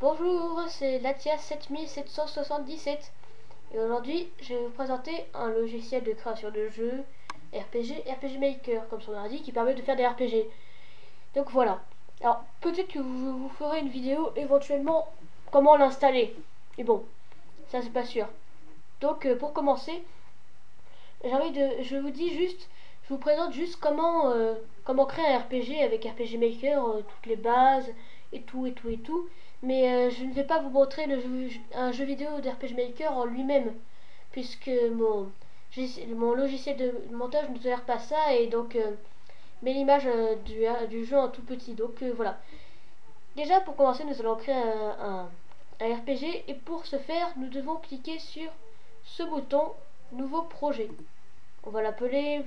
Bonjour, c'est Latia 7777 et aujourd'hui je vais vous présenter un logiciel de création de jeux RPG Maker comme son nom l'indique qui permet de faire des RPG. Donc voilà. Alors peut-être que vous ferez une vidéo éventuellement comment l'installer. Mais bon, ça c'est pas sûr. Donc pour commencer, je vous dis juste, je vous présente juste comment créer un RPG avec RPG Maker, toutes les bases et tout et tout et tout. Mais je ne vais pas vous montrer un jeu vidéo d'RPG Maker en lui-même, puisque mon logiciel de montage ne tolère pas ça et donc met l'image du jeu en tout petit. Donc voilà. Déjà pour commencer, nous allons créer un RPG et pour ce faire, nous devons cliquer sur ce bouton Nouveau projet. On va l'appeler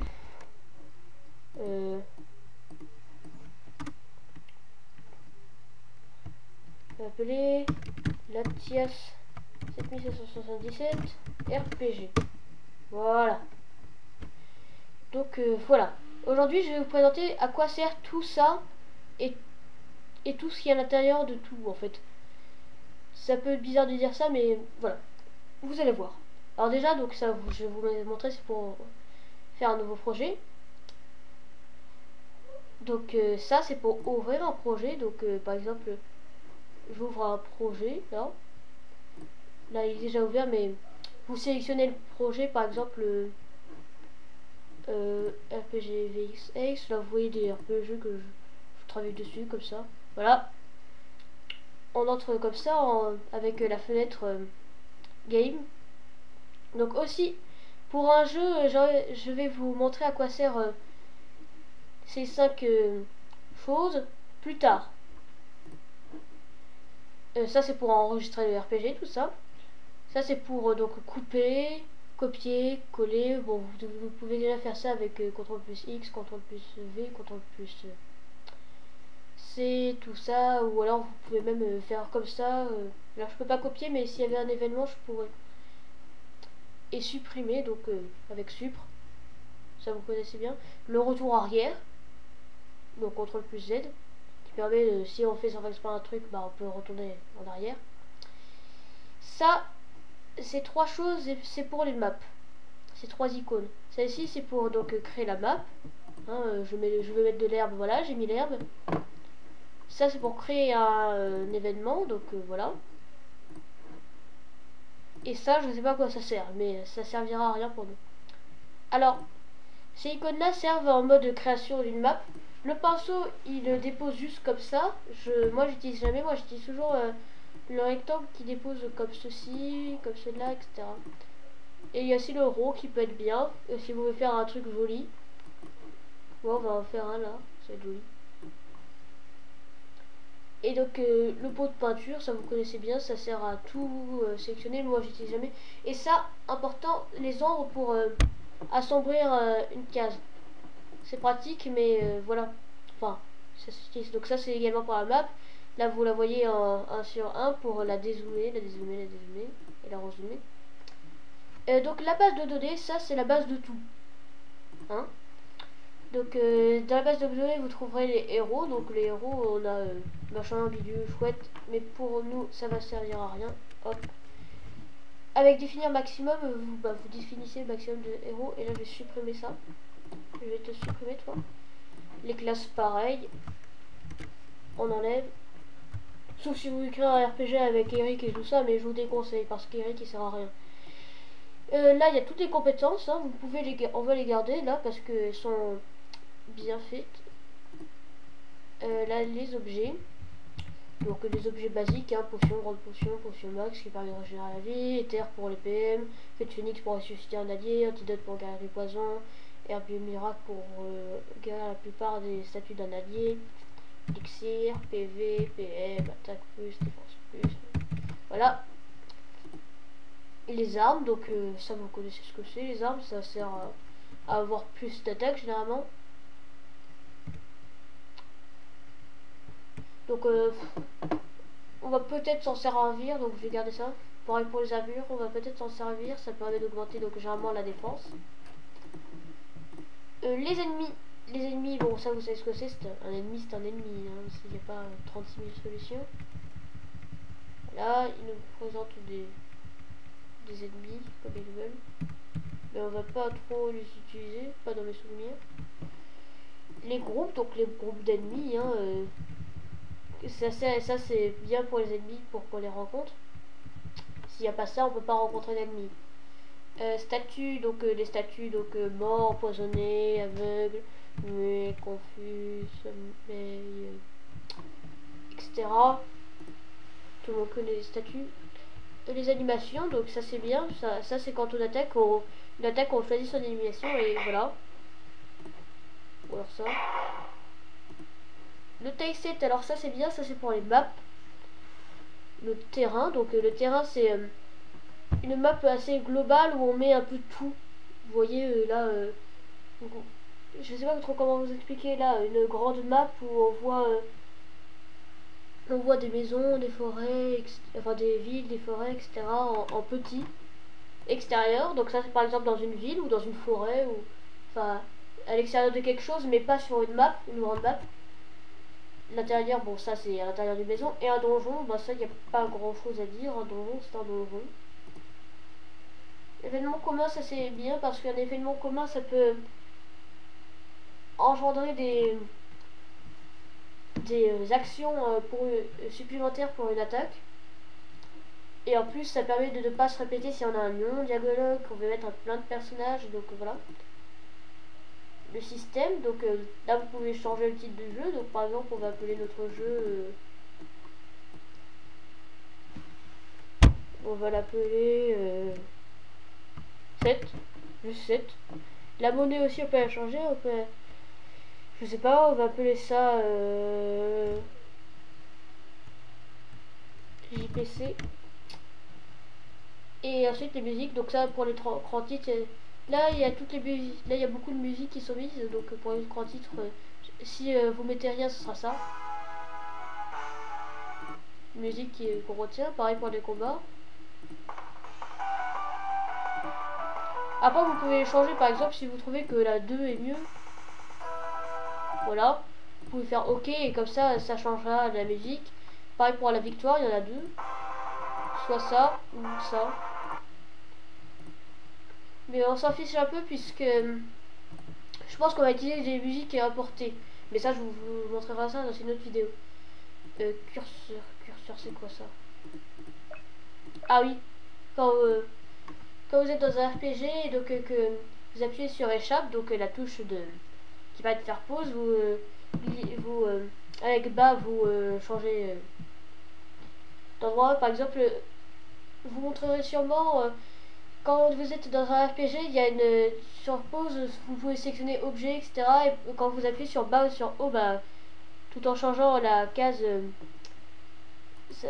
Latias 7777 RPG. Voilà. Donc voilà. Aujourd'hui, je vais vous présenter à quoi sert tout ça et, et tout ce qui est à l'intérieur de tout en fait. Ça peut être bizarre de dire ça, mais voilà. Vous allez voir. Alors déjà, donc ça, je vais vous montrer, c'est pour faire un nouveau projet. Donc ça, c'est pour ouvrir un projet. Donc par exemple, j'ouvre un projet là. Là, il est déjà ouvert, mais vous sélectionnez le projet, par exemple RPG VXX. Là, vous voyez des RPG que je travaille dessus, comme ça. Voilà. On entre comme ça avec la fenêtre Game. Donc aussi, pour un jeu, je vais vous montrer à quoi sert ces 5 choses plus tard. Ça, c'est pour enregistrer le RPG, tout ça. Ça c'est pour donc couper, copier, coller. Bon, vous pouvez déjà faire ça avec CTRL plus X, CTRL plus V, CTRL plus C, tout ça. Ou alors vous pouvez même faire comme ça. Alors je peux pas copier, mais s'il y avait un événement, je pourrais. Et supprimer, donc avec supr. Ça vous connaissez bien. Le retour arrière, donc CTRL plus Z, qui permet, si on fait sans faire exprès un truc, bah, on peut retourner en arrière. Ça, ces trois choses, c'est pour les maps. Ces trois icônes. Celle-ci, c'est pour donc créer la map. Hein, je veux mettre de l'herbe, voilà, j'ai mis l'herbe. Ça, c'est pour créer un événement, donc voilà. Et ça, je ne sais pas à quoi ça sert, mais ça servira à rien pour nous. Alors, ces icônes-là servent en mode création d'une map. Le pinceau, il le dépose juste comme ça. Moi, j'utilise jamais, moi, j'utilise toujours le rectangle qui dépose comme ceci, comme cela, etc. Et il y a aussi le rond qui peut être bien, si vous voulez faire un truc joli. Bon, on va en faire un là, c'est joli. Et donc le pot de peinture, ça vous connaissez bien, ça sert à tout sélectionner, moi j'utilise jamais. Et ça, important, les ombres pour assombrir une case. C'est pratique, mais voilà. Enfin, ça s'utilise. Donc ça c'est également pour la map. Là vous la voyez en 1 sur 1 pour la dézoomer, la dézoomer, la dézoomer et la rezoomer. Donc la base de données, ça c'est la base de tout. Hein, donc dans la base de données vous trouverez les héros. Donc les héros, on a machin, bidule, chouette, mais pour nous ça va servir à rien. Hop. Avec définir maximum, vous définissez le maximum de héros. Et là je vais supprimer ça. Je vais te supprimer toi. Les classes pareil. On enlève. Sauf si vous écrivez un RPG avec Eric et tout ça, mais je vous déconseille parce qu'Eric il sert à rien. Là il y a toutes les compétences, hein. On va les garder là parce qu'elles sont bien faites. Là les objets, donc les objets basiques, hein, potion, grande potion, potion max qui permet de régénérer la vie, éther pour les PM, fête phoenix pour ressusciter un allié, antidote pour guérir les poisons, herbe miracle pour guérir la plupart des statuts d'un allié, elixir, PV, PM, attaque plus, défense plus, voilà. Et les armes, donc ça vous connaissez ce que c'est, les armes, ça sert à avoir plus d'attaque généralement. Donc on va peut-être s'en servir, donc je vais garder ça. Pareil pour les armures, on va peut-être s'en servir, ça permet d'augmenter donc généralement la défense. Les ennemis, bon ça vous savez ce que c'est un ennemi, c'est un ennemi, hein, il n'y a pas 36 000 solutions. Là, ils nous présentent des ennemis comme ils veulent. Mais on va pas trop les utiliser, pas dans mes souvenirs. Les groupes, donc les groupes d'ennemis, hein, ça c'est bien pour les ennemis, pour qu'on les rencontre. S'il n'y a pas ça, on peut pas rencontrer d'ennemis. Statues, donc les statues, donc morts, empoisonnés, aveugles, muets, confus, sommeil, etc. Tout le monde connaît les statues. Les animations, donc ça c'est bien, ça c'est quand on attaque, on choisit son animation et voilà. Ou alors ça. Le tileset, alors ça c'est bien, ça c'est pour les maps. Le terrain, donc le terrain c'est une map assez globale où on met un peu tout. Vous voyez là, je sais pas trop comment vous expliquer là, une grande map où on voit des maisons, des forêts, enfin des villes, des forêts, etc. en petit extérieur. Donc ça c'est par exemple dans une ville ou dans une forêt ou enfin à l'extérieur de quelque chose, mais pas sur une map, une grande map. L'intérieur, bon ça c'est à l'intérieur d'une maison. Et un donjon, bah ça il n'y a pas grand chose à dire. Un donjon c'est un donjon. Événement commun, ça c'est bien parce qu'un événement commun ça peut engendrer des actions supplémentaires pour une attaque. Et en plus ça permet de ne pas se répéter si on a un long dialogue, qu'on veut mettre plein de personnages, donc voilà. Le système, donc là vous pouvez changer le titre du jeu, donc par exemple on va appeler notre jeu on va l'appeler 7, juste 7. La monnaie aussi on peut la changer, on peut, je sais pas, on va appeler ça JPC. Et ensuite les musiques, donc ça pour les grands titres, là il y a toutes les musiques, là il y a beaucoup de musiques qui sont mises, donc pour les grands titres, si vous mettez rien ce sera ça. Musique qu'on retient, pareil pour les combats. Après vous pouvez changer par exemple si vous trouvez que la 2 est mieux. Voilà. Vous pouvez faire OK et comme ça ça changera la musique. Pareil pour la victoire, il y en a deux. Soit ça ou ça. Mais on s'en fiche un peu puisque je pense qu'on va utiliser des musiques importées. Mais ça je vous montrerai ça dans une autre vidéo. Curseur c'est quoi ça? Ah oui. Quand vous êtes dans un RPG et donc que vous appuyez sur échappe, donc la touche de qui va te faire pause, vous avec bas vous changez d'endroit. Par exemple, vous montrerez sûrement quand vous êtes dans un RPG, il y a une sur pause, vous pouvez sélectionner objet, etc. Et quand vous appuyez sur bas ou sur haut, bah, tout en changeant la case,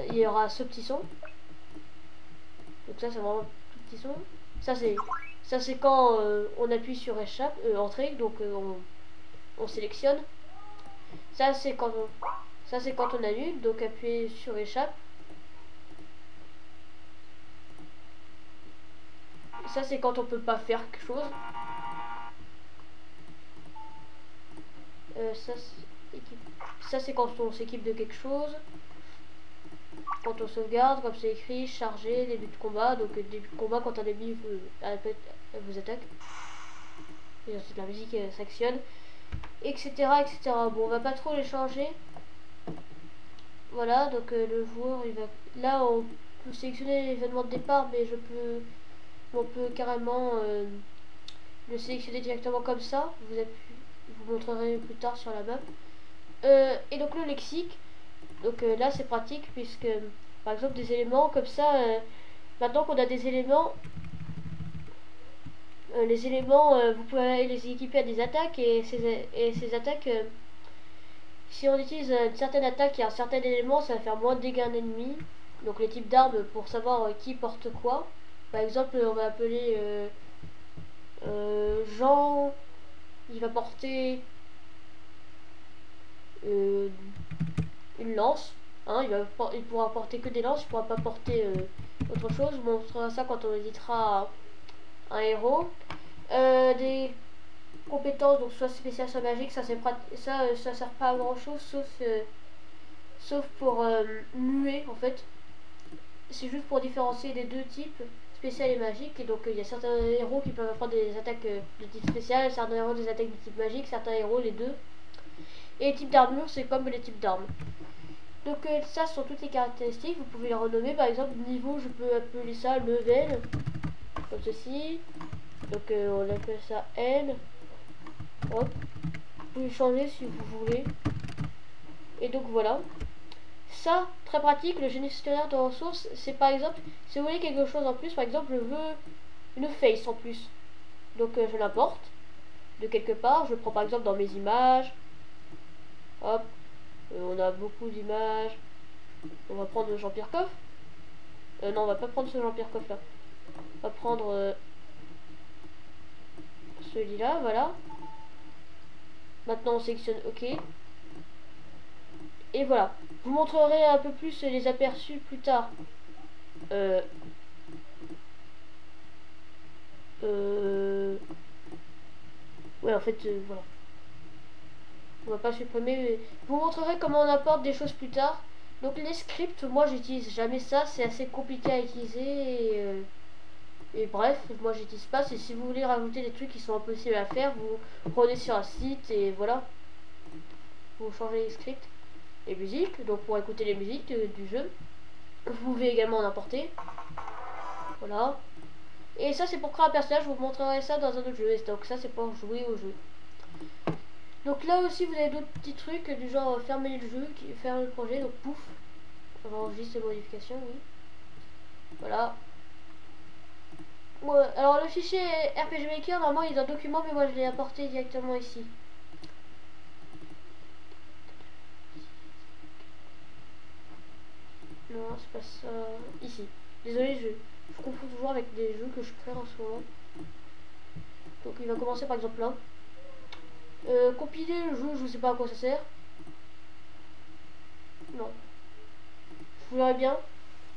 il y aura ce petit son. Donc ça c'est vraiment tout petit son. Ça c'est quand on appuie sur échappe, entrée, donc on sélectionne. Ça c'est quand on annule, donc appuyez sur échappe. Ça c'est quand on peut pas faire quelque chose. Ça c'est quand on s'équipe de quelque chose. Quand on sauvegarde, comme c'est écrit, charger, début de combat. Donc début de combat quand un ennemi vous attaque. Et ensuite la musique s'actionne. Etc. etc. Bon on va pas trop les changer. Voilà, donc le joueur il va. Là on peut sélectionner l'événement de départ, mais on peut carrément le sélectionner directement comme ça. Vous montrerez plus tard sur la map. Et donc le lexique, donc là c'est pratique puisque par exemple des éléments comme ça, maintenant qu'on a des éléments, les éléments vous pouvez les équiper à des attaques et ces attaques, si on utilise une certaine attaque et un certain élément, ça va faire moins de dégâts à un ennemi. Donc les types d'armes pour savoir qui porte quoi. Par exemple on va appeler Jean, il va porter une lance, hein, il pourra porter que des lances, il pourra pas porter autre chose. On montrera ça quand on éditera un héros. Des compétences, donc soit spécial soit magique, ça sert pas à grand chose sauf pour muer en fait. c'est juste pour différencier les deux types, spécial et magique. Et donc il y a certains héros qui peuvent prendre des attaques de type spécial, certains héros des attaques de type magique, certains héros les deux. Et les types d'armure, c'est comme les types d'armes. Donc ça ce sont toutes les caractéristiques, vous pouvez les renommer. Par exemple, niveau, je peux appeler ça level, comme ceci. Donc on appelle ça N. Hop. Vous pouvez changer si vous voulez. Et donc voilà. Ça, très pratique, le gestionnaire de ressources, c'est par exemple, si vous voulez quelque chose en plus, par exemple, je veux une face en plus. Donc je l'importe de quelque part, je le prends par exemple dans mes images. Hop, on a beaucoup d'images. On va prendre Jean-Pierre Coff. Non, on va pas prendre ce Jean-Pierre Coff là. On va prendre celui-là, voilà. Maintenant on sélectionne OK. Et voilà. Je vous montrerai un peu plus les aperçus plus tard. Ouais, en fait, voilà. On va pas supprimer, mais je vous montrerai comment on apporte des choses plus tard. Donc les scripts, moi j'utilise jamais ça, c'est assez compliqué à utiliser. Et bref, moi j'utilise pas. C'est si vous voulez rajouter des trucs qui sont impossibles à faire, vous prenez sur un site et voilà. Vous changez les scripts. Les musiques, donc pour écouter les musiques du jeu. Vous pouvez également en importer. Voilà. Et ça c'est pour créer un personnage, je vous montrerai ça dans un autre jeu. Donc ça c'est pour jouer au jeu. Donc là aussi vous avez d'autres petits trucs du genre fermer le jeu, faire le projet, donc pouf. On enregistre les modifications, oui. Voilà. Ouais, alors le fichier RPG Maker, normalement il est dans document, mais moi je l'ai apporté directement ici. Non, c'est pas ça. Ici. Désolé, je confonds toujours avec des jeux que je crée en ce moment. Donc il va commencer par exemple là. Compiler le jeu, je sais pas à quoi ça sert. Non. Vous verrez bien.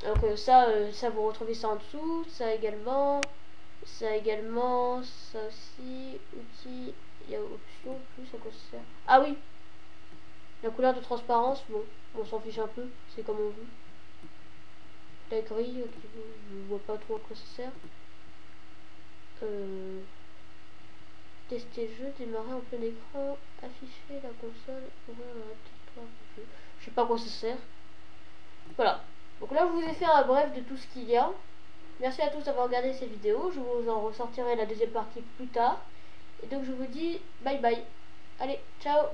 Donc ça vous retrouvez ça en dessous. Ça également. Ça également. Ça aussi. Outils. Il y a option plus à quoi ça sert. Ah oui. La couleur de transparence, bon. On s'en fiche un peu. C'est comme on veut. La grille, je vois pas trop à quoi ça sert. Tester le jeu, démarrer en plein écran, afficher la console, ouvrir un territoire de jeu. Je sais pas à quoi ça sert. Voilà. Donc là, je vous ai fait un bref de tout ce qu'il y a. Merci à tous d'avoir regardé cette vidéo. Je vous en ressortirai la deuxième partie plus tard. Et donc, je vous dis bye bye. Allez, ciao!